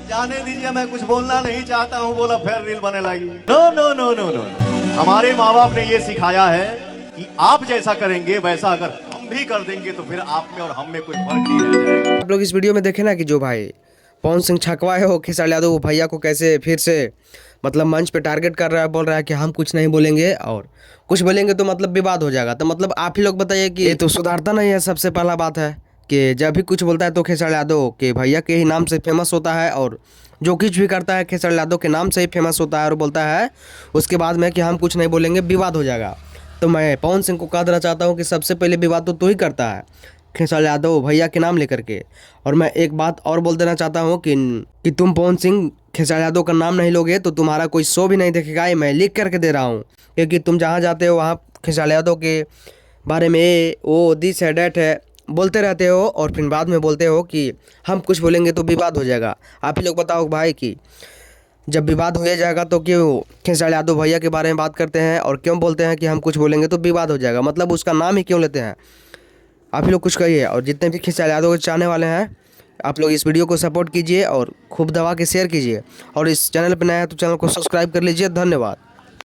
जाने दीजिए, मैं कुछ बोलना नहीं चाहता हूँ। बोला फिर रील बने लगी। No no no no no, हमारे माँ बाप ने ये सिखाया है कि आप जैसा करेंगे वैसा अगर हम भी कर देंगे तो फिर आप में और हम में कोई फर्क नहीं रह जाएगा। आप लोग इस वीडियो में देखे ना कि जो भाई पवन सिंह छकवा है वो खेसारी यादव वो भैया को कैसे फिर से मतलब मंच पे टारगेट कर रहा है, बोल रहा है कि हम कुछ नहीं बोलेंगे और कुछ बोलेंगे तो मतलब विवाद हो जाएगा। तो मतलब आप ही लोग बताइए कि ये तो सुधारता नहीं है। सबसे पहला बात है कि जब भी कुछ बोलता है तो खेसारी यादव के भैया के ही नाम से फेमस होता है और जो कुछ भी करता है खेसारी यादव के नाम से ही फेमस होता है और बोलता है उसके बाद में कि हम कुछ नहीं बोलेंगे, विवाद हो जाएगा। तो मैं पवन सिंह को कह देना चाहता हूँ कि सबसे पहले विवाद तो तू ही करता है खेसारी यादव भैया के नाम लेकर के। और मैं एक बात और बोल देना चाहता हूँ कि तुम पवन सिंह खेसारी यादव का नाम नहीं लोगे तो तुम्हारा कोई शो भी नहीं देखेगा। ये मैं लिख करके दे रहा हूँ, क्योंकि तुम जहाँ जाते हो वहाँ खेसारी यादव के बारे में ये वो दिस है डैट है बोलते रहते हो और फिर बाद में बोलते हो कि हम कुछ बोलेंगे तो विवाद हो जाएगा। आप ही लोग बताओ भाई कि जब विवाद हो जाएगा तो क्यों खेसारी यादव भैया के बारे में बात करते हैं और क्यों बोलते हैं कि हम कुछ बोलेंगे तो विवाद हो जाएगा, मतलब उसका नाम ही क्यों लेते हैं? आप ही लोग कुछ कहिए। और जितने भी खेसारी यादव के चाहने वाले हैं आप लोग इस वीडियो को सपोर्ट कीजिए और खूब दबा के शेयर कीजिए और इस चैनल पर नया है तो चैनल को सब्सक्राइब कर लीजिए। धन्यवाद।